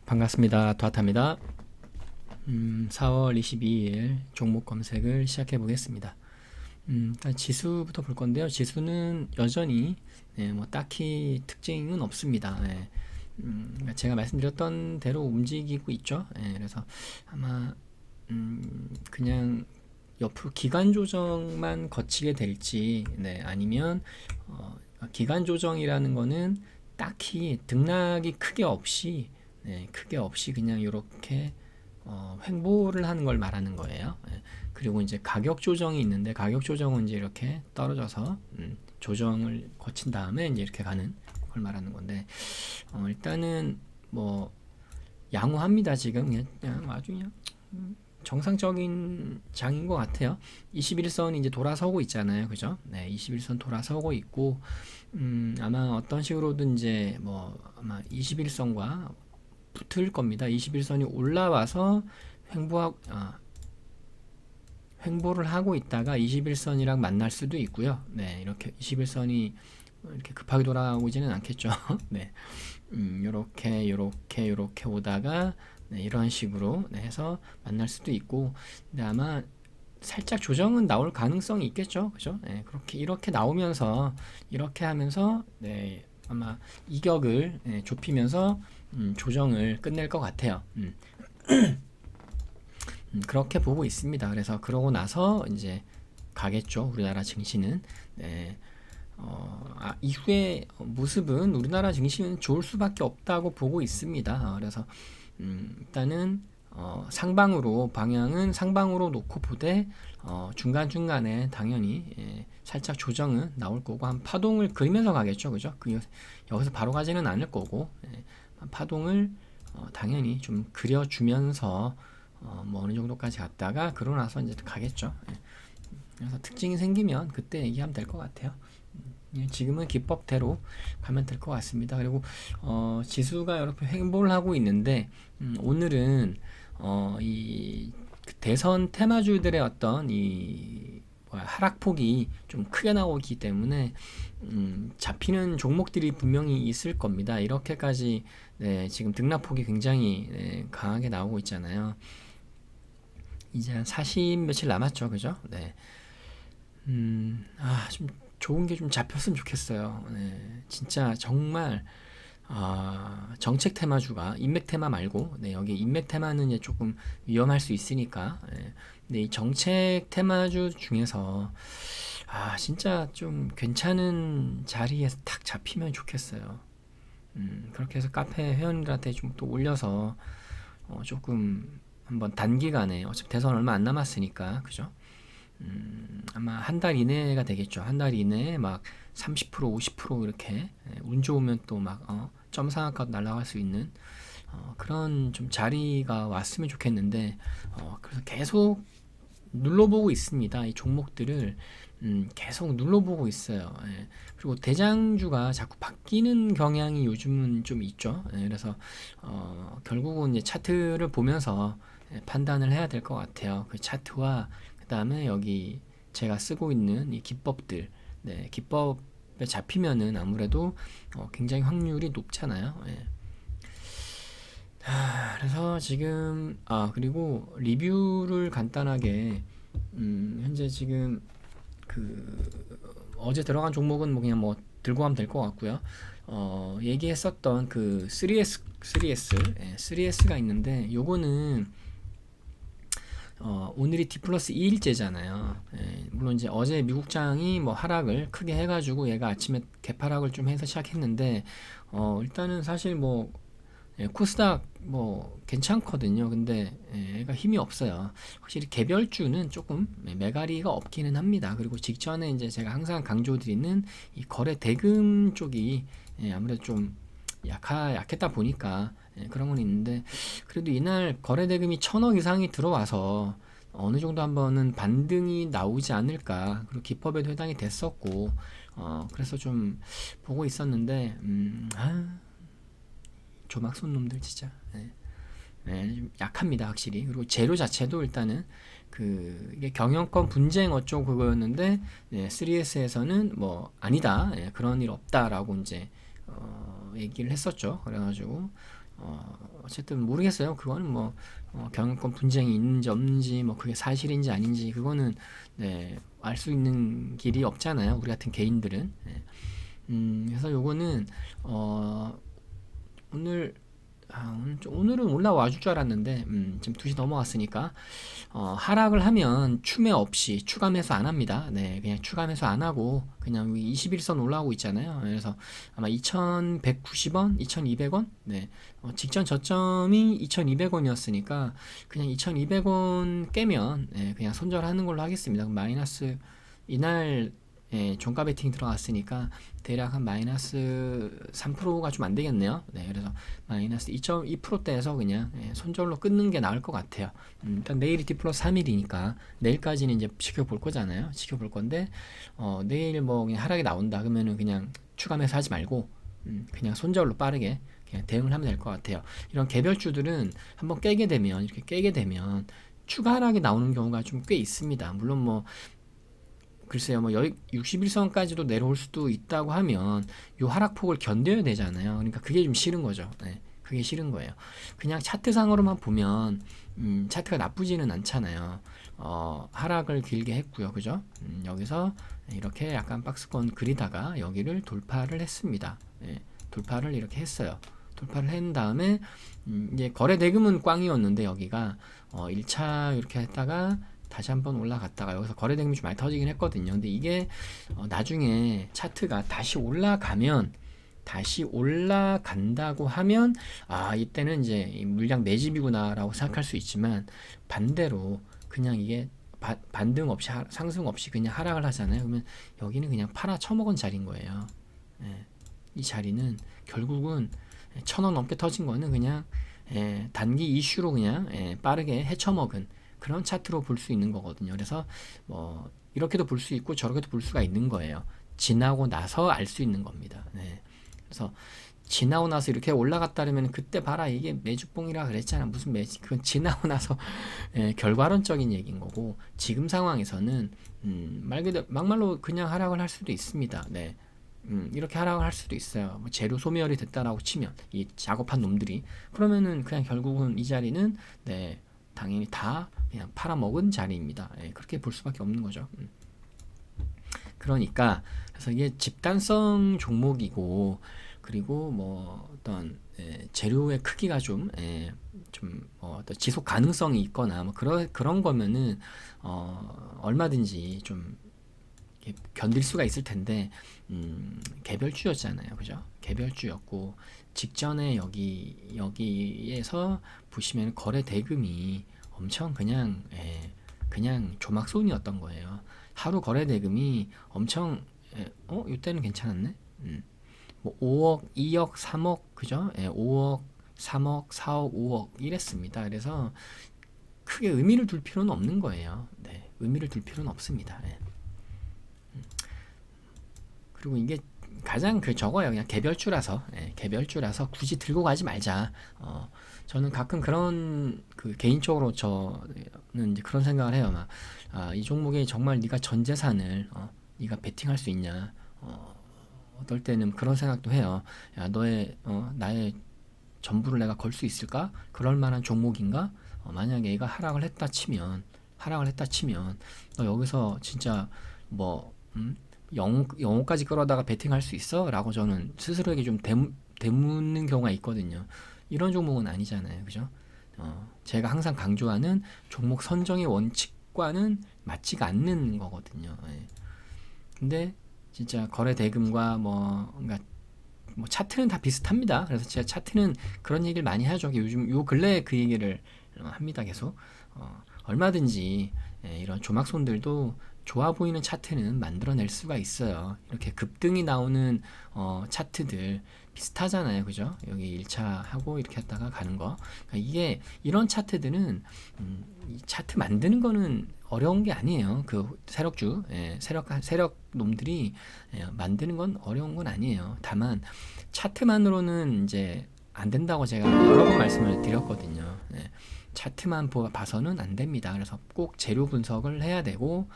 반갑습니다. 도하타입니다. 4월 22일 종목 검색을 시작해 보겠습니다. 일단 지수부터 볼 건데요. 지수는 여전히 뭐 딱히 특징은 없습니다. 그러니까 제가 말씀드렸던 대로 움직이고 있죠. 그래서 아마 그냥 옆으로 기간 조정만 거치게 될지, 아니면 기간 조정이라는 거는 딱히 등락이 크게 없이 그냥 이렇게 횡보를 하는 걸 말하는 거예요. 그리고 이제 가격 조정이 있는데, 가격 조정은 이제 이렇게 떨어져서 조정을 거친 다음에 이제 이렇게 가는 걸 말하는 건데, 일단은 뭐 양호합니다. 지금 그냥 아주 그냥 정상적인 장인 것 같아요. 21선이 이제 돌아서고 있잖아요. 그죠? 21선 돌아서고 있고, 아마 어떤 식으로든 이제 뭐 아마 21선과 붙을 겁니다. 21선이 올라와서 횡보를 하고 있다가 21선이랑 만날 수도 있고요. 이렇게 21선이 이렇게 급하게 돌아오지는 않겠죠. 요렇게 오다가 이런 식으로 해서 만날 수도 있고, 근데 아마 살짝 조정은 나올 가능성이 있겠죠. 그죠? 이렇게 나오면서 이렇게 하면서 아마 이격을 좁히면서 조정을 끝낼 것 같아요. 그렇게 보고 있습니다. 그래서 그러고 나서 이제 가겠죠. 우리나라 증시는. 이후의 모습은 우리나라 증시는 좋을 수밖에 없다고 보고 있습니다. 그래서 일단은 방향은 상방으로 놓고 보되, 중간중간에 당연히 살짝 조정은 나올 거고, 한 파동을 그리면서 가겠죠. 그죠? 여기서 바로 가지는 않을 거고, 파동을 당연히 좀 그려주면서 뭐 어느 정도까지 갔다가 그러고 나서 이제 가겠죠. 그래서 특징이 생기면 그때 얘기하면 될 것 같아요. 지금은 기법대로 가면 될 것 같습니다. 그리고 지수가 이렇게 횡보를 하고 있는데, 오늘은 이 대선 테마주들의 어떤 이 하락폭이 좀 크게 나오기 때문에 잡히는 종목들이 분명히 있을 겁니다. 이렇게까지 지금 등락폭이 굉장히 강하게 나오고 있잖아요. 이제 한 40 며칠 남았죠, 그죠? 좀 좋은 게 좀 잡혔으면 좋겠어요. 진짜 정말 정책 테마주가 인맥 테마 말고, 여기 인맥 테마는 이제 조금 위험할 수 있으니까, 근데 이 정책 테마주 중에서 진짜 좀 괜찮은 자리에서 탁 잡히면 좋겠어요. 그렇게 해서 카페 회원들한테 좀 또 올려서 조금 한번 단기간에, 어차피 대선 얼마 안 남았으니까, 그죠? 아마 한 달 이내가 되겠죠. 한 달 이내에 막 30%, 50% 이렇게, 운 좋으면 또 막 점상한값 날아갈 수 있는 그런 좀 자리가 왔으면 좋겠는데, 그래서 계속 눌러보고 있습니다. 이 종목들을 계속 눌러보고 있어요. 그리고 대장주가 자꾸 바뀌는 경향이 요즘은 좀 있죠. 그래서 결국은 이제 차트를 보면서 판단을 해야 될 것 같아요. 그 차트와 그 다음에 여기 제가 쓰고 있는 이 기법들, 기법에 잡히면은 아무래도 굉장히 확률이 높잖아요. 그래서 지금 그리고 리뷰를 간단하게, 현재 지금 그 어제 들어간 종목은 뭐 그냥 뭐 들고 가면 될 것 같고요. 얘기했었던 그 3S가 있는데, 요거는 오늘이 D+2일째잖아요. 물론 이제 어제 미국장이 뭐 하락을 크게 해가지고 얘가 아침에 개파락을 좀 해서 시작했는데, 일단은 사실 뭐 코스닥 뭐 괜찮거든요. 근데 얘가 힘이 없어요. 확실히 개별주는 조금 매가리가 없기는 합니다. 그리고 직전에 이제 제가 항상 강조드리는 이 거래 대금 쪽이 아무래도 좀 약했다 보니까 그런 건 있는데, 그래도 이날 거래 대금이 1000억 이상이 들어와서 어느 정도 한번은 반등이 나오지 않을까. 그리고 기법에도 해당이 됐었고, 그래서 좀 보고 있었는데, 조막손 놈들 진짜 좀 약합니다, 확실히. 그리고 재료 자체도 일단은 이게 경영권 분쟁 어쩌고 그거였는데, 3S에서는 뭐 아니다, 그런 일 없다라고 이제 얘기를 했었죠. 그래가지고 어쨌든 모르겠어요. 그거는 뭐 경영권 분쟁이 있는지 없는지 뭐 그게 사실인지 아닌지 그거는 네, 알 수 있는 길이 없잖아요. 우리 같은 개인들은. 네. 그래서 요거는 오늘 오늘은 올라와 줄 줄 알았는데 지금 2시 넘어갔으니까 하락을 하면 추매 없이 추가 매수 안 합니다. 네, 그냥 추가 매수 안 하고 그냥 21선 올라오고 있잖아요. 그래서 아마 2,190원, 2,200원, 네, 직전 저점이 2,200원이었으니까 그냥 2,200원 깨면 네, 그냥 손절하는 걸로 하겠습니다. 그럼 마이너스 이날 예, 종가 베팅 들어갔으니까 대략 한 마이너스 3%가 좀 안 되겠네요. 네, 그래서 마이너스 2.2%대에서 그냥 예, 손절로 끊는 게 나을 것 같아요. 일단 내일이 D 플러스 3일이니까 내일까지는 이제 지켜볼 거잖아요. 지켜볼 건데 내일 뭐 그냥 하락이 나온다 그러면은 그냥 추가 매수하지 말고 그냥 손절로 빠르게 그냥 대응을 하면 될 것 같아요. 이런 개별주들은 한번 깨게 되면 이렇게 깨게 되면 추가 하락이 나오는 경우가 좀 꽤 있습니다. 물론 뭐 글쎄요, 뭐 61선까지도 내려올 수도 있다고 하면 요 하락폭을 견뎌야 되잖아요. 그러니까 그게 좀 싫은 거죠. 네, 그게 싫은 거예요. 그냥 차트상으로만 보면 차트가 나쁘지는 않잖아요. 하락을 길게 했고요, 그죠? 여기서 이렇게 약간 박스권 그리다가 여기를 돌파를 했습니다. 네, 돌파를 이렇게 했어요. 돌파를 한 다음에 이제 거래 대금은 꽝이었는데 여기가 1차 이렇게 했다가 다시 한번 올라갔다가 여기서 거래 대금이 좀 많이 터지긴 했거든요. 근데 이게 나중에 차트가 다시 올라가면 다시 올라간다고 하면 이때는 이제 물량 매집이구나라고 생각할 수 있지만 반대로 그냥 이게 반등 없이 상승 없이 그냥 하락을 하잖아요. 그러면 여기는 그냥 팔아 처먹은 자리인 거예요. 예, 이 자리는 결국은 1,000원 넘게 터진 거는 그냥 단기 이슈로 그냥 빠르게 헤쳐먹은 그런 차트로 볼 수 있는 거거든요. 그래서 뭐 이렇게도 볼 수 있고 저렇게도 볼 수가 있는 거예요. 지나고 나서 알 수 있는 겁니다. 네. 그래서 지나고 나서 이렇게 올라갔다 그러면 그때 봐라 이게 매주봉이라 그랬잖아. 무슨 매주 그건 지나고 나서 결과론적인 얘기인 거고 지금 상황에서는 말 그대로 막말로 그냥 하락을 할 수도 있습니다. 네. 이렇게 하락을 할 수도 있어요. 뭐 재료 소멸이 됐다라고 치면 이 작업한 놈들이 그러면은 그냥 결국은 이 자리는 네 당연히 다 그냥 팔아먹은 자리입니다. 예, 그렇게 볼 수밖에 없는 거죠. 그러니까 그래서 이게 집단성 종목이고 그리고 뭐 어떤 재료의 크기가 좀뭐 어떤 지속 가능성이 있거나 뭐 그런 거면은 얼마든지 좀 견딜 수가 있을 텐데 개별주였잖아요, 그죠? 개별주였고 직전에 여기에서 보시면 거래 대금이 엄청 그냥 조막손이었던 거예요. 하루 거래 대금이 엄청 이때는 괜찮았네. 뭐 5억, 2억, 3억 그죠? 5억, 3억, 4억, 5억 이랬습니다. 그래서 크게 의미를 둘 필요는 없는 거예요. 네, 의미를 둘 필요는 없습니다. 예. 그리고 이게 가장 적어요. 그냥 개별주라서 굳이 들고 가지 말자. 저는 가끔 그런 개인적으로 저는 이제 그런 생각을 해요. 이 종목에 정말 네가 전 재산을 네가 베팅할 수 있냐? 어떨 때는 그런 생각도 해요. 야, 나의 전부를 내가 걸 수 있을까? 그럴 만한 종목인가? 만약에 얘가 하락을 했다 치면 너 여기서 진짜 뭐 영호까지 끌어다가 베팅할 수 있어? 라고 저는 스스로에게 좀 되묻는 경우가 있거든요. 이런 종목은 아니잖아요. 그죠? 제가 항상 강조하는 종목 선정의 원칙과는 맞지가 않는 거거든요. 예. 근데 진짜 거래 대금과 그러니까 뭐 차트는 다 비슷합니다. 그래서 제가 차트는 그런 얘기를 많이 하죠. 요즘 요 근래에 그 얘기를 합니다. 계속 얼마든지 이런 조막손들도 좋아 보이는 차트는 만들어낼 수가 있어요. 이렇게 급등이 나오는 차트들 비슷하잖아요. 그죠? 여기 1차 하고 이렇게 했다가 가는 거. 그러니까 이게 이런 차트들은 이 차트 만드는 거는 어려운 게 아니에요. 그 세력주, 세력 놈들이 만드는 건 어려운 건 아니에요. 다만 차트만으로는 이제 안 된다고 제가 여러 번 말씀을 드렸거든요. 차트만 봐서는 안 됩니다. 그래서 꼭 재료 분석을 해야 되고,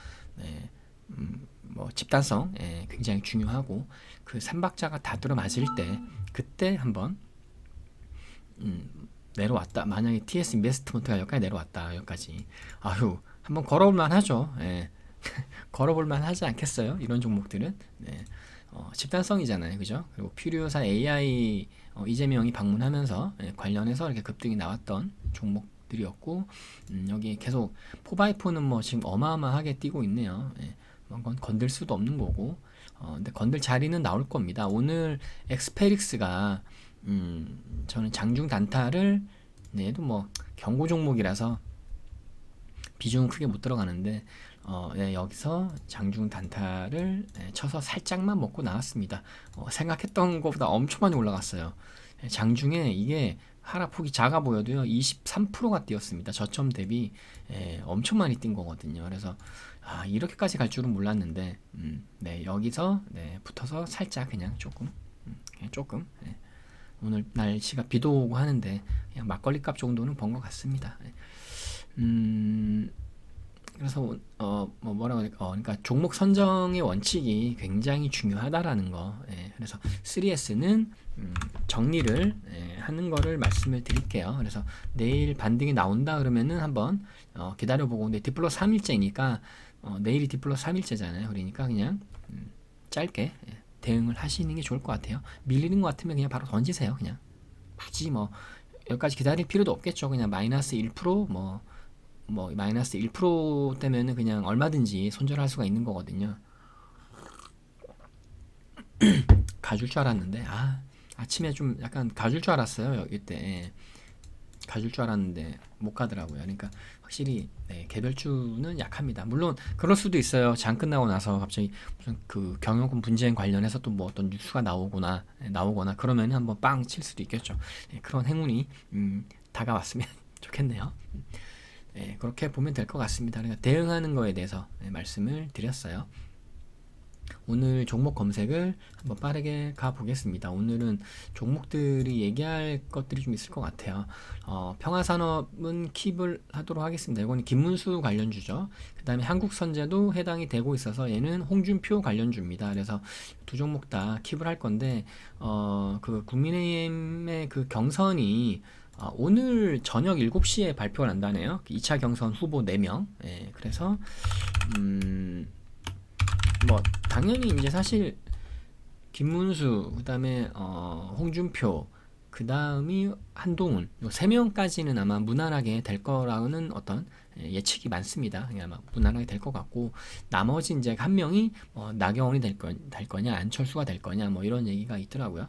뭐 집단성 굉장히 중요하고 그 삼박자가 다 들어맞을 때 그때 한번 내려왔다. 만약에 TS 인베스트먼트가 여기까지 내려왔다. 여기까지. 아휴, 한번 걸어볼만 하죠. 예. 걸어볼만 하지 않겠어요? 이런 종목들은. 네. 집단성이잖아요. 그죠? 그리고 퓨리오사 AI 이재명이 방문하면서 관련해서 이렇게 급등이 나왔던 종목들이었고, 여기 계속 4x4는 뭐 지금 어마어마하게 뛰고 있네요. 건 건들 수도 없는 거고, 근데 건들 자리는 나올 겁니다. 오늘 엑스페릭스가 저는 장중 단타를 얘도 뭐 경고 종목이라서 비중은 크게 못 들어가는데 여기서 장중 단타를 쳐서 살짝만 먹고 나왔습니다. 생각했던 것보다 엄청 많이 올라갔어요. 장중에 이게 하락폭이 작아 보여도요 23%가 뛰었습니다. 저점 대비 엄청 많이 뛴 거거든요. 그래서 이렇게까지 갈 줄은 몰랐는데 네, 여기서 붙어서 살짝 그냥 조금 오늘 날씨가 비도 오고 하는데 그냥 막걸리 값 정도는 번 것 같습니다. 그래서 뭐 뭐라고 해야 될까? 그러니까 종목 선정의 원칙이 굉장히 중요하다라는 거. 그래서 3S는 정리를 하는 거를 말씀을 드릴게요. 그래서 내일 반등이 나온다 그러면은 한번 기다려보고, 근데 디플러스 3일째니까 내일이 디플러스 3일째잖아요. 그러니까 그냥 짧게 대응을 하시는 게 좋을 것 같아요. 밀리는 것 같으면 그냥 바로 던지세요. 그냥 굳이 뭐 여기까지 기다릴 필요도 없겠죠. 그냥 마이너스 1% 뭐 마이너스 1%대면은 그냥 얼마든지 손절할 수가 있는 거거든요. 가줄 줄 알았는데 아침에 좀 약간 가줄 줄 알았어요. 이때 가줄 줄 알았는데 못 가더라고요. 그러니까 확실히 개별주는 약합니다. 물론 그럴 수도 있어요. 장 끝나고 나서 갑자기 무슨 그 경영권 분쟁 관련해서 또 뭐 어떤 뉴스가 나오거나 그러면 한번 빵 칠 수도 있겠죠. 그런 행운이 다가왔으면 좋겠네요. 그렇게 보면 될 것 같습니다. 그러니까 대응하는 거에 대해서 말씀을 드렸어요. 오늘 종목 검색을 한번 빠르게 가보겠습니다. 오늘은 종목들이 얘기할 것들이 좀 있을 것 같아요. 평화산업은 킵을 하도록 하겠습니다. 이거는 김문수 관련주죠. 그 다음에 한국선제도 해당이 되고 있어서 얘는 홍준표 관련주입니다. 그래서 두 종목 다 킵을 할 건데 그 국민의힘의 그 경선이 오늘 저녁 7시에 발표가 난다네요. 2차 경선 후보 4명. 그래서 뭐 당연히 이제 사실 김문수, 그다음에 홍준표, 그다음이 한동훈, 요 3명까지는 아마 무난하게 될 거라는 어떤 예측이 많습니다. 아마 무난하게 될 것 같고, 나머지 이제 한 명이 나경원이 될 거냐, 안철수가 될 거냐, 뭐 이런 얘기가 있더라고요.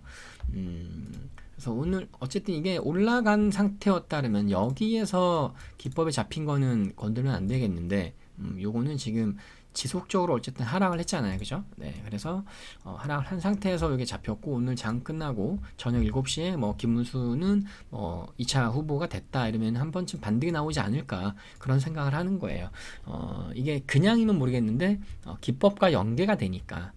그래서 오늘 어쨌든 이게 올라간 상태였다면 여기에서 기법에 잡힌 거는 건들면 안 되겠는데, 요거는 지금 지속적으로 어쨌든 하락을 했잖아요. 그죠? 네. 그래서 하락을 한 상태에서 이게 잡혔고, 오늘 장 끝나고 저녁 7시에 뭐 김문수는 2차 후보가 됐다 이러면 한 번쯤 반등이 나오지 않을까, 그런 생각을 하는 거예요. 이게 그냥이면 모르겠는데 기법과 연계가 되니까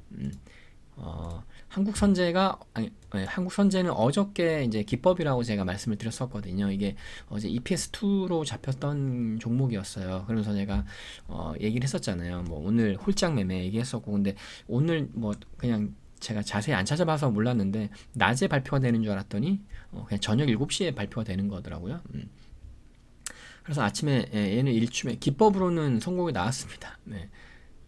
한국선제는 어저께 이제 기법이라고 제가 말씀을 드렸었거든요. 이게 어제 EPS2로 잡혔던 종목이었어요. 그러면서 제가 얘기를 했었잖아요. 뭐 오늘 홀짝 매매 얘기했었고, 근데 오늘 뭐 그냥 제가 자세히 안 찾아봐서 몰랐는데 낮에 발표가 되는 줄 알았더니 그냥 저녁 7시에 발표가 되는 거더라고요. 그래서 아침에 얘는 일춤에 기법으로는 성공이 나왔습니다. 네.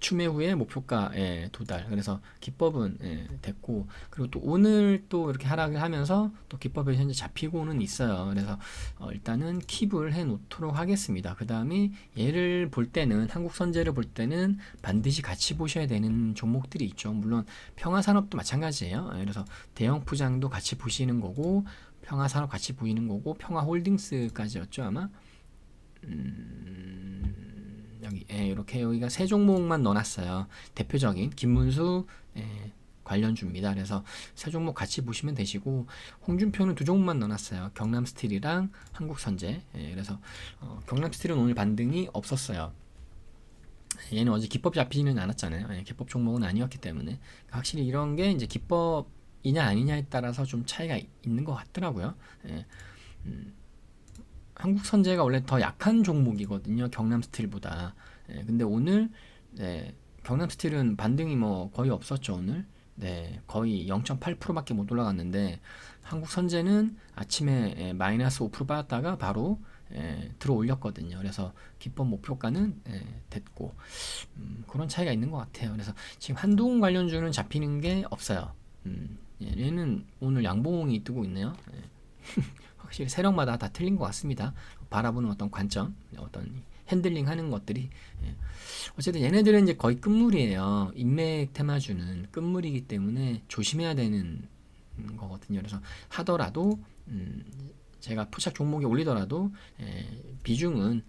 추매 후에 목표가 도달. 그래서 기법은 됐고, 그리고 또 오늘 또 이렇게 하락을 하면서 또 기법에 현재 잡히고는 있어요. 그래서 일단은 킵을 해 놓도록 하겠습니다. 그 다음에 얘를 볼 때는, 한국선제를 볼 때는 반드시 같이 보셔야 되는 종목들이 있죠. 물론 평화산업도 마찬가지예요. 그래서 대형푸장도 같이 보시는 거고, 평화산업 같이 보이는 거고, 평화홀딩스까지였죠 아마. 여기 이렇게 여기가 세 종목만 넣어놨어요. 대표적인 김문수 관련주입니다. 그래서 세 종목 같이 보시면 되시고, 홍준표는 두 종목만 넣어놨어요. 경남스틸이랑 한국선제. 그래서 경남스틸은 오늘 반등이 없었어요. 얘는 어제 기법 잡히지는 않았잖아요. 기법 종목은 아니었기 때문에 확실히 이런 게 이제 기법이냐 아니냐에 따라서 좀 차이가 있는 것 같더라고요. 한국선제가 원래 더 약한 종목이거든요. 경남스틸보다. 근데 오늘 경남스틸은 반등이 뭐 거의 없었죠. 오늘. 네, 거의 0.8%밖에 못 올라갔는데 한국 선제는 아침에 마이너스 5% 빠졌다가 바로 들어 올렸거든요. 그래서 기법 목표가는 됐고 그런 차이가 있는 것 같아요. 그래서 지금 한동 관련주는 잡히는 게 없어요. 얘는 오늘 양봉이 뜨고 있네요. 확실히 세력마다 다 틀린 것 같습니다. 바라보는 어떤 관점, 어떤 핸들링 하는 것들이 어쨌든 얘네들은 이제 거의 끝물이에요. 인맥 테마주는 끝물이기 때문에 조심해야 되는 거거든요. 그래서 하더라도 제가 포착 종목에 올리더라도 비중은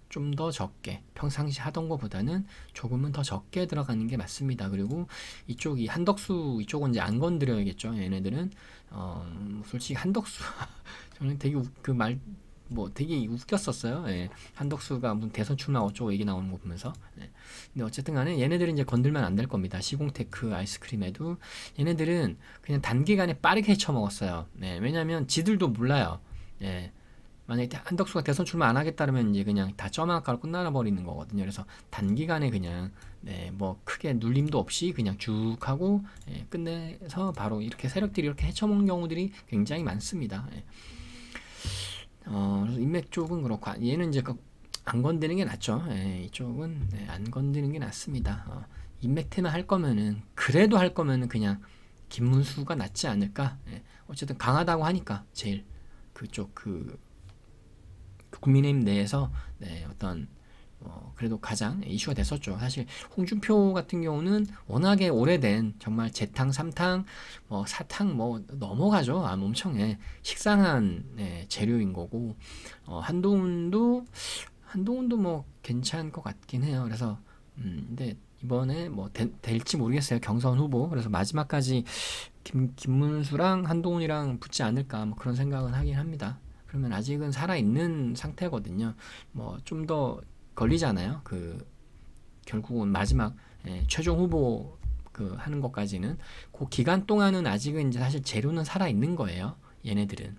좀 더 적게 평상시 하던 것보다는 조금은 더 적게 들어가는 게 맞습니다. 그리고 이쪽이 한덕수 이쪽은 이제 안 건드려야겠죠. 얘네들은 솔직히 한덕수 저는 되게 그 말 뭐 되게 웃겼었어요. 예. 한덕수가 무슨 대선 출마 어쩌고 얘기 나오는 거 보면서. 예. 근데 어쨌든 간에 얘네들은 이제 건들면 안 될 겁니다. 시공테크 아이스크림에도 얘네들은 그냥 단기간에 빠르게 헤쳐먹었어요. 네. 왜냐면 지들도 몰라요. 예. 만약에 한덕수가 대선 출마 안 하겠다면 이제 그냥 다 점화가로 끝나나 버리는 거거든요. 그래서 단기간에 그냥 뭐 크게 눌림도 없이 그냥 쭉 하고 끝내서 바로 이렇게 세력들이 이렇게 헤쳐먹는 경우들이 굉장히 많습니다. 그래서 인맥 쪽은 그렇고 얘는 이제 안 건드는 게 낫죠. 이쪽은 안 건드는 게 낫습니다. 인맥 테마 할 거면은 그래도 할 거면은 그냥 김문수가 낫지 않을까. 어쨌든 강하다고 하니까 제일 그쪽 그 국민의힘 내에서 어떤 그래도 가장 이슈가 됐었죠. 사실 홍준표 같은 경우는 워낙에 오래된 정말 재탕, 삼탕, 뭐 사탕 뭐 넘어가죠. 엄청 식상한 재료인 거고 한동훈도 뭐 괜찮을 것 같긴 해요. 그래서 근데 이번에 뭐 될지 모르겠어요. 경선 후보. 그래서 마지막까지 김문수랑 한동훈이랑 붙지 않을까 뭐 그런 생각은 하긴 합니다. 그러면 아직은 살아있는 상태거든요. 뭐 좀 더 걸리잖아요. 그 결국은 마지막 최종 후보 그 하는 것까지는 그 기간 동안은 아직은 이제 사실 재료는 살아있는 거예요. 얘네들은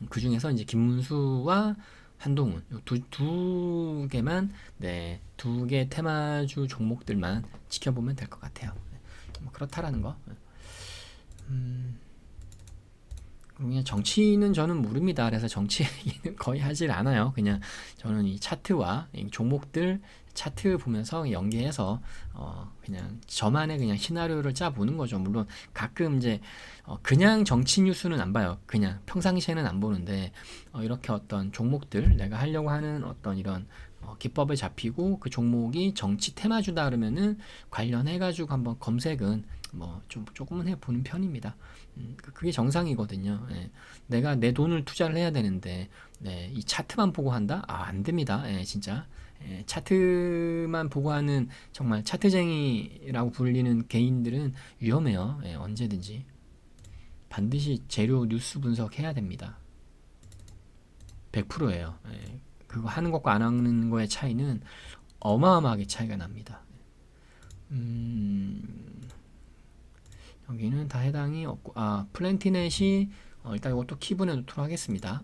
그 중에서 이제 김문수와 한동훈 두 개만 두 개 테마주 종목들만 지켜보면 될 것 같아요. 뭐 그렇다라는 거. 그냥 정치는 저는 모릅니다. 그래서 정치 얘기는 거의 하질 않아요. 그냥 저는 이 차트와 이 종목들 차트 보면서 연계해서 그냥 저만의 그냥 시나리오를 짜 보는 거죠. 물론 가끔 이제 그냥 정치 뉴스는 안 봐요. 그냥 평상시에는 안 보는데 이렇게 어떤 종목들 내가 하려고 하는 어떤 이런 기법을 잡히고 그 종목이 정치 테마주다 그러면은 관련해가지고 한번 검색은 뭐 좀 조금은 해보는 편입니다. 그게 정상이거든요. 내가 내 돈을 투자를 해야 되는데 이 차트만 보고 한다? 안 됩니다. 진짜 차트만 보고 하는 정말 차트쟁이라고 불리는 개인들은 위험해요. 언제든지 반드시 재료 뉴스 분석해야 됩니다. 100%예요. 그거 하는 것과 안 하는 거의 차이는 어마어마하게 차이가 납니다. 여기는 다 해당이 없고 플랜티넷이 일단 이것도 키분해 놓도록 하겠습니다.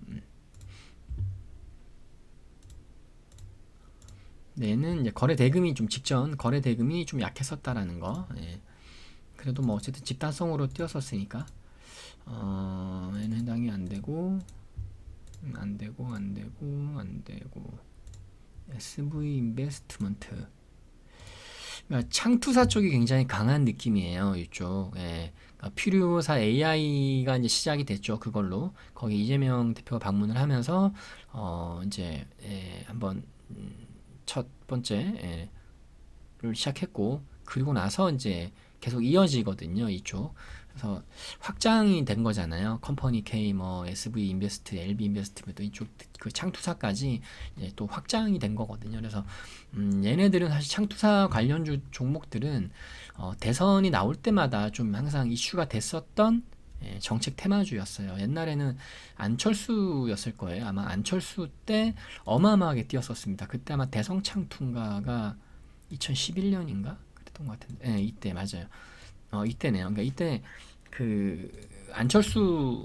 얘는 이제 거래 대금이 좀 직전 거래 대금이 좀 약했었다라는 거. 그래도 뭐 어쨌든 집단성으로 뛰었었으니까 얘는 해당이 안 되고 SV 인베스트먼트. 그러니까 창투사 쪽이 굉장히 강한 느낌이에요. 이쪽. 그러니까 퓨리오사 AI가 이제 시작이 됐죠. 그걸로 거기 이재명 대표가 방문을 하면서 이제 한번 첫 번째를 시작했고 그리고 나서 이제 계속 이어지거든요. 이쪽. 그래서 확장이 된 거잖아요. 컴퍼니 K, 뭐 SV 인베스트, LB 인베스트먼트 이쪽 그 창투사까지 이제 또 확장이 된 거거든요. 그래서 얘네들은 사실 창투사 관련주 종목들은 대선이 나올 때마다 좀 항상 이슈가 됐었던 정책 테마주였어요. 옛날에는 안철수였을 거예요. 아마 안철수 때 어마어마하게 뛰었었습니다. 그때 아마 대성창투인가가 2011년인가 그랬던 것 같은데, 이때 맞아요. 이때네요. 그러니까 이때 그 안철수의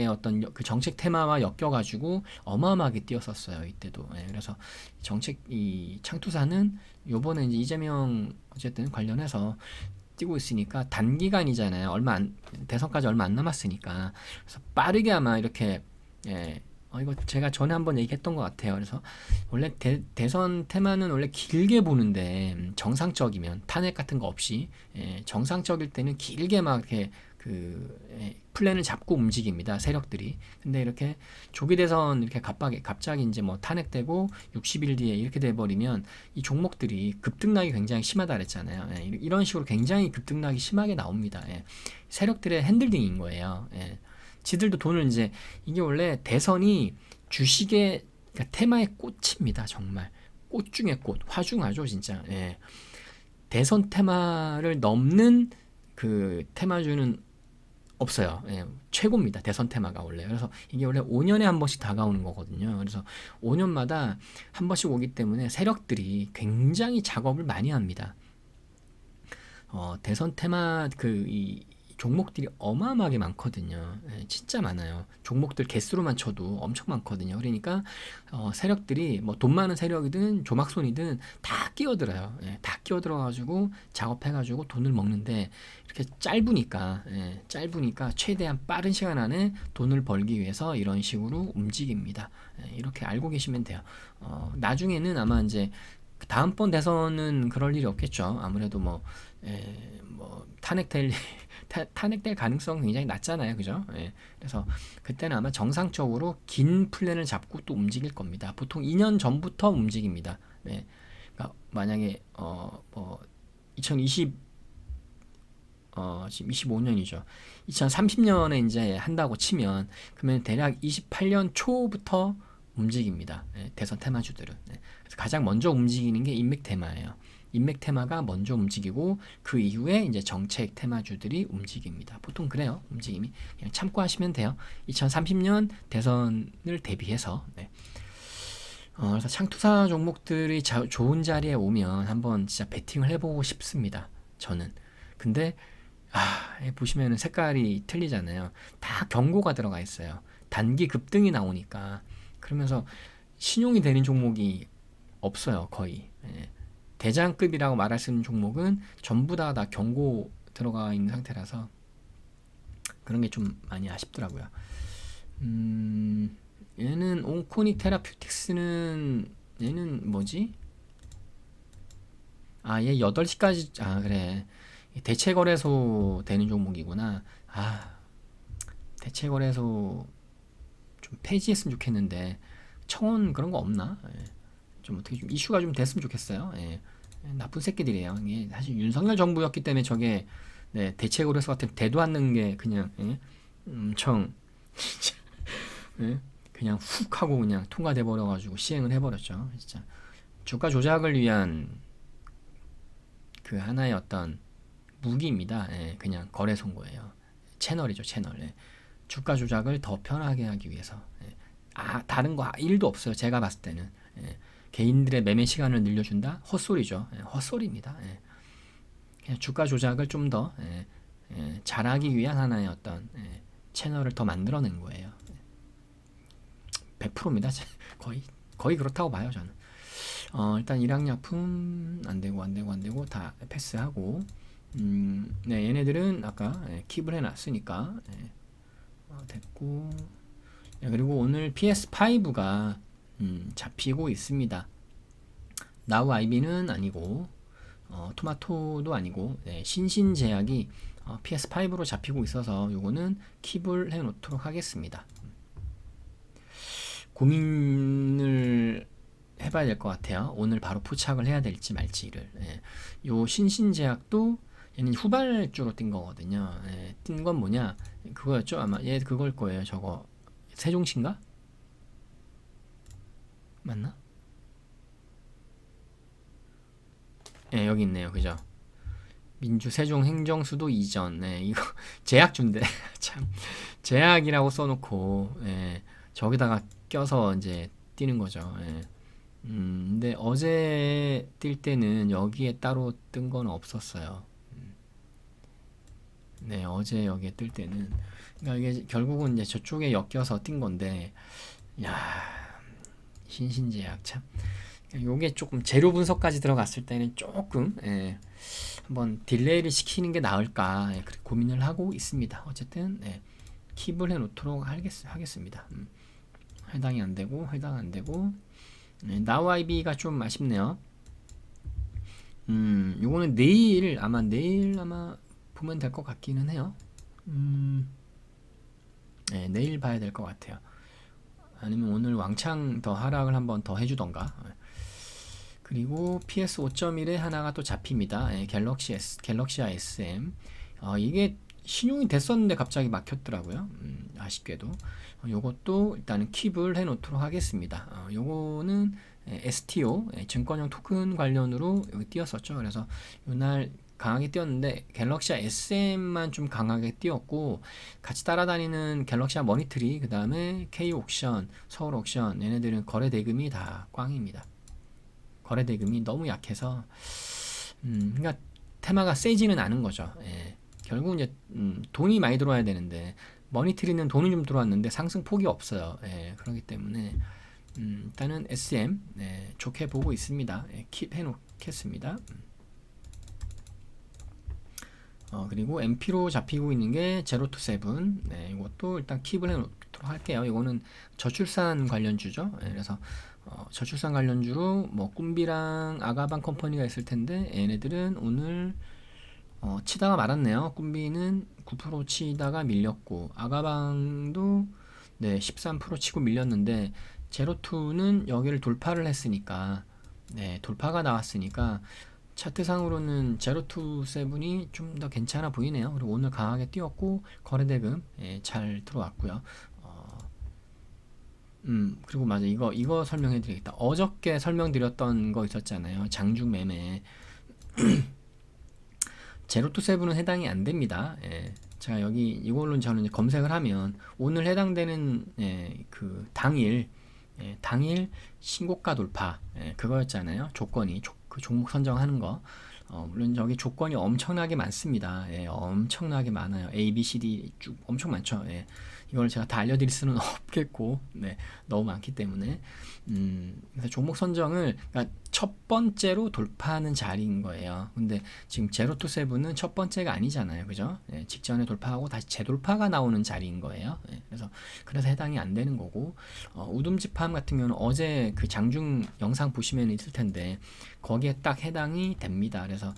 어떤 그 정책 테마와 엮여가지고 어마어마하게 뛰었었어요. 이때도. 그래서 정책 이 창투사는 요번에 이제 이재명 어쨌든 관련해서 뛰고 있으니까 단기간이잖아요. 대선까지 얼마 안 남았으니까. 그래서 빠르게 아마 이렇게, 예, 이거 제가 전에 한번 얘기했던 것 같아요. 그래서 원래 대선 테마는 원래 길게 보는데, 정상적이면 탄핵 같은 거 없이, 정상적일 때는 길게 막 이렇게 플랜을 잡고 움직입니다. 세력들이. 근데 이렇게 조기 대선 이렇게 갑자기 이제 뭐 탄핵되고 60일 뒤에 이렇게 돼버리면 이 종목들이 급등락이 굉장히 심하다 그랬잖아요. 이런 식으로 굉장히 급등락이 심하게 나옵니다. 세력들의 핸들링인 거예요. 지들도 돈을 이제, 이게 원래 대선이 주식의, 그러니까 테마의 꽃입니다. 정말 꽃 중의 꽃, 화중하죠 진짜. 대선 테마를 넘는 그 테마주는 없어요. 최고입니다. 대선 테마가 원래. 그래서 이게 원래 5년에 한 번씩 다가오는 거거든요. 그래서 5년마다 한 번씩 오기 때문에 세력들이 굉장히 작업을 많이 합니다. 대선 테마 이 종목들이 어마어마하게 많거든요. 진짜 많아요. 종목들 개수로만 쳐도 엄청 많거든요. 그러니까 세력들이 뭐 돈 많은 세력이든 조막손이든 다 끼어들어요. 다 끼어들어가지고 작업해가지고 돈을 먹는데, 이렇게 짧으니까 최대한 빠른 시간 안에 돈을 벌기 위해서 이런 식으로 움직입니다. 이렇게 알고 계시면 돼요. 나중에는 아마 이제 다음번 대선은 그럴 일이 없겠죠. 아무래도 뭐 탄핵될 가능성 굉장히 낮잖아요. 그죠? 그래서 그때는 아마 정상적으로 긴 플랜을 잡고 또 움직일 겁니다. 보통 2년 전부터 움직입니다. 그러니까 만약에 뭐 2020 지금 25년이죠. 2030년에 이제 한다고 치면, 그러면 대략 28년 초부터 움직입니다. 대선 테마주들은. 그래서 가장 먼저 움직이는 게 인맥 테마예요. 인맥 테마가 먼저 움직이고 그 이후에 이제 정책 테마주들이 움직입니다. 보통 그래요. 움직임이. 그냥 참고하시면 돼요. 2030년 대선을 대비해서. 그래서 창투사 종목들이 좋은 자리에 오면 한번 진짜 베팅을 해보고 싶습니다. 저는. 근데 보시면은 색깔이 틀리잖아요. 다 경고가 들어가 있어요. 단기 급등이 나오니까. 그러면서 신용이 되는 종목이 없어요. 거의. 대장급이라고 말할 수 있는 종목은 전부 다 경고 들어가 있는 상태라서 그런 게 좀 많이 아쉽더라고요. 얘는 온코닉 테라퓨틱스는, 얘는 뭐지? 얘 8시까지, 그래. 대체거래소 되는 종목이구나. 대체거래소 좀 폐지했으면 좋겠는데, 청원 그런 거 없나? 좀 어떻게 좀 이슈가 좀 됐으면 좋겠어요. 나쁜 새끼들이에요. 이게 사실 윤석열 정부였기 때문에 저게, 대체거래소 같은 대도 않는 게 그냥, 엄청 진짜, 그냥 훅 하고 그냥 통과돼 버려가지고 시행을 해버렸죠. 진짜 주가 조작을 위한 그 하나의 어떤 무기입니다. 그냥 거래소인 거예요. 채널이죠, 채널. 주가 조작을 더 편하게 하기 위해서. 다른 거 1도 없어요. 제가 봤을 때는. 개인들의 매매 시간을 늘려준다? 헛소리죠. 헛소리입니다. 그냥 주가 조작을 좀 더 잘하기 위한 하나의 어떤 채널을 더 만들어낸 거예요. 100%입니다. 거의 그렇다고 봐요, 저는. 일단 일항약품 안되고 다 패스하고, 얘네들은 아까 킵을 해놨으니까 됐고, 그리고 오늘 PS5가 잡히고 있습니다. 나우 아이비는 아니고, 토마토도 아니고, 신신제약이 PS5로 잡히고 있어서 요거는 킵을 해놓도록 하겠습니다. 고민을 해봐야 될 것 같아요. 오늘 바로 포착을 해야 될지 말지를. 요 신신제약도 얘는 후발주로 뛴 거거든요. 뛴 건 뭐냐? 그거였죠? 아마 얘 그걸 거예요. 저거 세종시인가? 맞나? 여기 있네요. 그죠? 민주 세종 행정수도 이전. 이거 제약주인데 참 제약이라고 써놓고 저기다가 껴서 이제 뛰는 거죠. 근데 어제 뛸 때는 여기에 따로 뜬 건 없었어요. 어제 여기에 뜰 때는, 그러니까 이게 결국은 이제 저쪽에 엮여서 뛴 건데, 야, 신신제약 참 요게 조금 재료 분석까지 들어갔을 때는 조금 한번 딜레이를 시키는 게 나을까 그렇게 고민을 하고 있습니다. 어쨌든 킵을 해 놓도록 하겠습니다. 해당이 안 되고 해당 안 되고 now IB가 좀 아쉽네요. 요거는 내일 아마 보면 될 것 같기는 해요. 내일 봐야 될 것 같아요. 아니면 오늘 왕창 더 하락을 한번 더 해주던가. 그리고 PS 5.1에 하나가 또 잡힙니다. 갤럭시아 SM. 이게 신용이 됐었는데 갑자기 막혔더라고요. 아쉽게도. 요것도 일단은 킵을 해 놓도록 하겠습니다. 요거는 STO, 증권형 토큰 관련으로 여기 띄었었죠. 그래서 요날 강하게 뛰었는데 갤럭시아 SM만 좀 강하게 뛰었고 같이 따라다니는 갤럭시아 머니트리 그 다음에 K옥션, 서울옥션 얘네들은 거래 대금이 다 꽝입니다. 거래 대금이 너무 약해서 그러니까 테마가 세지는 않은 거죠. 결국 이제 돈이 많이 들어와야 되는데 머니트리는 돈이 좀 들어왔는데 상승 폭이 없어요. 그렇기 때문에 일단은 SM 좋게 보고 있습니다. 킵 해놓겠습니다. 그리고 MP로 잡히고 있는 게 제로투세븐. 이것도 일단 킵을 해놓도록 할게요. 이거는 저출산 관련주죠. 그래서 저출산 관련주로 뭐 꿈비랑 아가방 컴퍼니가 있을 텐데 얘네들은 오늘 치다가 말았네요. 꿈비는 9% 치다가 밀렸고 아가방도 13% 치고 밀렸는데 제로투는 여기를 돌파를 했으니까 돌파가 나왔으니까 차트상으로는 제로투세븐이 좀 더 괜찮아 보이네요. 그리고 오늘 강하게 뛰었고 거래대금 잘 들어왔고요. 그리고 맞아 이거 설명해 드리겠다. 어저께 설명드렸던 거 있었잖아요. 장중 매매. 제로투세븐은 해당이 안 됩니다. 제가 여기 이걸로 저는 이제 검색을 하면 오늘 해당되는 그 당일 신고가 돌파 그거였잖아요. 조건이 그 종목 선정하는 거. 물론 여기 조건이 엄청나게 많습니다. 엄청나게 많아요. A, B, C, D 쭉 엄청 많죠. 이걸 제가 다 알려드릴 수는 없겠고, 너무 많기 때문에. 그래서 종목 선정을, 그러니까 첫 번째로 돌파하는 자리인 거예요. 근데 지금 제로투세븐은 첫 번째가 아니잖아요. 그죠? 직전에 돌파하고 다시 재돌파가 나오는 자리인 거예요. 그래서 해당이 안 되는 거고, 우둠지팜 같은 경우는 어제 그 장중 영상 보시면 있을 텐데, 거기에 딱 해당이 됩니다. 그래서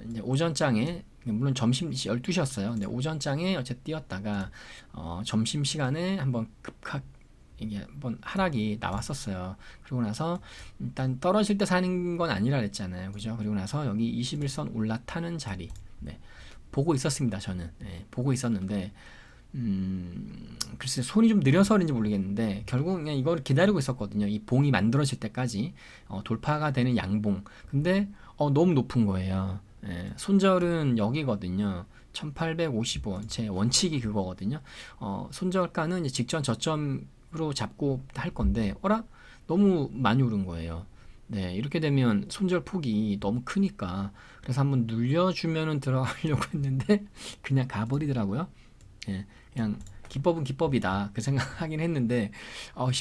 이제 오전장에 물론 점심 12시였어요. 근데 오전장에 어쨌든 뛰었다가 점심 시간에 한번 급하 이게 한번 하락이 나왔었어요. 그리고 나서 일단 떨어질 때 사는 건 아니라 그랬잖아요. 그죠? 그리고 나서 여기 21선 올라타는 자리 보고 있었습니다. 저는 보고 있었는데 글쎄 손이 좀 느려서 그런지 모르겠는데 결국 그냥 이걸 기다리고 있었거든요. 이 봉이 만들어질 때까지 돌파가 되는 양봉. 근데 너무 높은 거예요. 손절은 여기거든요. 1855원. 제 원칙이 그거거든요. 손절가는 이제 직전 저점으로 잡고 할 건데 너무 많이 오른 거예요. 이렇게 되면 손절 폭이 너무 크니까 그래서 한번 눌려주면은 들어가려고 했는데 그냥 가버리더라고요. 그냥 기법은 기법이다 그 생각하긴 했는데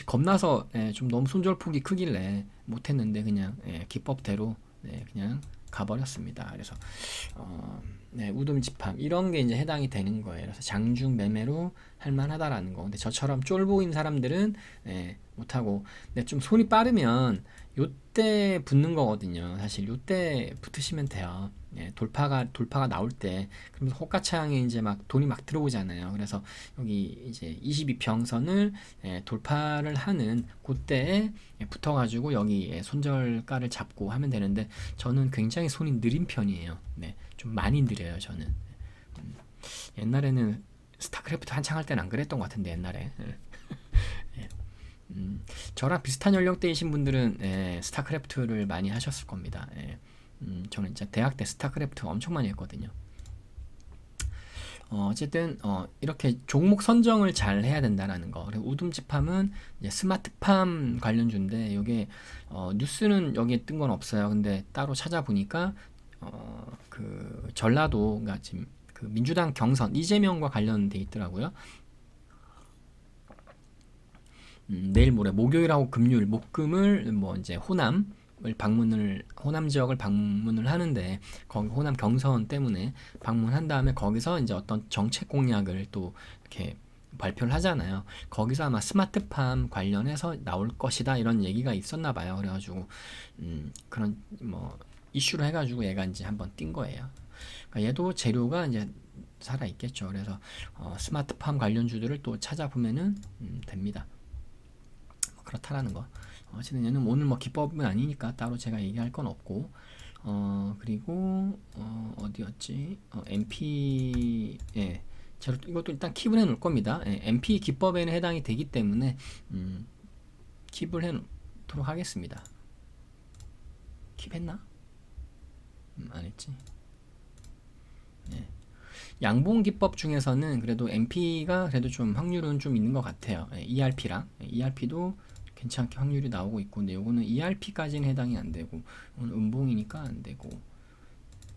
겁나서 좀 너무 손절폭이 크길래 못했는데 그냥 기법대로 그냥 가버렸습니다. 그래서 우둠지팜 이런 게 이제 해당이 되는 거예요. 그래서 장중 매매로 할만하다라는 거. 근데 저처럼 쫄보인 사람들은 못하고, 근데 좀 손이 빠르면 요때 붙는 거거든요. 사실 요때 붙으시면 돼요. 돌파가 나올 때 그러면서 호가창에 이제 막 돈이 막 들어오잖아요. 그래서 여기 이제 22평선을 돌파를 하는 그때에 붙어가지고 여기 손절가를 잡고 하면 되는데 저는 굉장히 손이 느린 편이에요. 좀 많이 느려요 저는. 옛날에는 스타크래프트 한창 할 때는 안 그랬던 것 같은데 옛날에. 저랑 비슷한 연령대이신 분들은 스타크래프트를 많이 하셨을 겁니다. 저는 진짜 대학 때 스타크래프트 엄청 많이 했거든요. 어쨌든 이렇게 종목 선정을 잘 해야 된다라는 거. 그리고 우둠지팜은 이제 스마트팜 관련주인데 이게 뉴스는 여기에 뜬 건 없어요. 근데 따로 찾아보니까 그 전라도가 지금 그 민주당 경선 이재명과 관련돼 있더라고요. 내일 모레 목요일하고 금요일, 목금을 뭐 이제 호남 지역을 방문을 하는데, 거기 호남 경선 때문에 방문한 다음에 거기서 이제 어떤 정책 공약을 또 이렇게 발표를 하잖아요. 거기서 아마 스마트팜 관련해서 나올 것이다 이런 얘기가 있었나 봐요. 그래가지고 그런 뭐 이슈로 해가지고 얘가 이제 한번 뛴 거예요. 그러니까 얘도 재료가 이제 살아 있겠죠. 그래서 스마트팜 관련주들을 또 찾아보면은 됩니다. 뭐 그렇다라는 거. 어쨌든 얘는 오늘 뭐 기법은 아니니까 따로 제가 얘기할 건 없고, 그리고 어디였지? MP, 예. 제가 이것도 일단 킵을 해 놓을 겁니다. 예, MP 기법에는 해당이 되기 때문에 킵을 해 놓도록 하겠습니다. 킵했나? 안 했지. 예. 양봉 기법 중에서는 그래도 MP가 그래도 좀 확률은 좀 있는 것 같아요. 예, ERP랑 ERP도 괜찮게 확률이 나오고 있고, 근데 요거는 ERP까지는 해당이 안 되고, 오늘 음봉이니까 안 되고.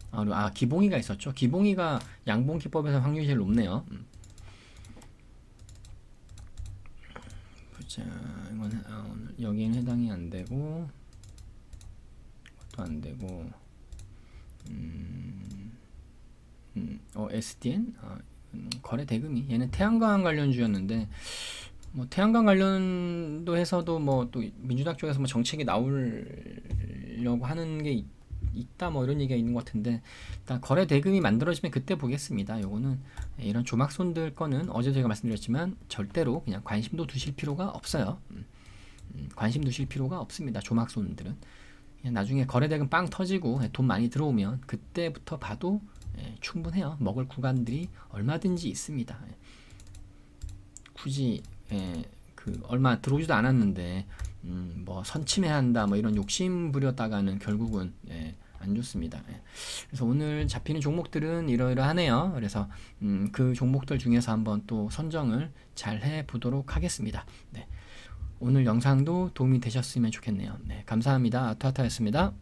그리고 기봉이가 있었죠. 기봉이가 양봉 기법에서 확률이 제일 높네요. 보자, 이건 여기에는 해당이 안 되고, 이것도 안 되고, SDN 거래 대금이, 얘는 태양광 관련주였는데, 뭐 태양광 관련도 해서도 뭐 또 민주당 쪽에서 뭐 정책이 나오려고 하는 게 있다 뭐 이런 얘기가 있는 것 같은데, 일단 거래 대금이 만들어지면 그때 보겠습니다. 요거는 이런 조막손들 거는 어제 제가 말씀드렸지만 절대로 그냥 관심도 두실 필요가 없어요. 관심 두실 필요가 없습니다. 조막손들은 그냥 나중에 거래 대금 빵 터지고 돈 많이 들어오면 그때부터 봐도 충분해요. 먹을 구간들이 얼마든지 있습니다. 굳이 그 얼마 들어오지도 않았는데 뭐 선침해야 한다 뭐 이런 욕심 부렸다가는 결국은 안 좋습니다. 그래서 오늘 잡히는 종목들은 이러이러하네요. 그래서 그 종목들 중에서 한번 또 선정을 잘 해보도록 하겠습니다. 네. 오늘 영상도 도움이 되셨으면 좋겠네요. 네, 감사합니다. 아토아타였습니다.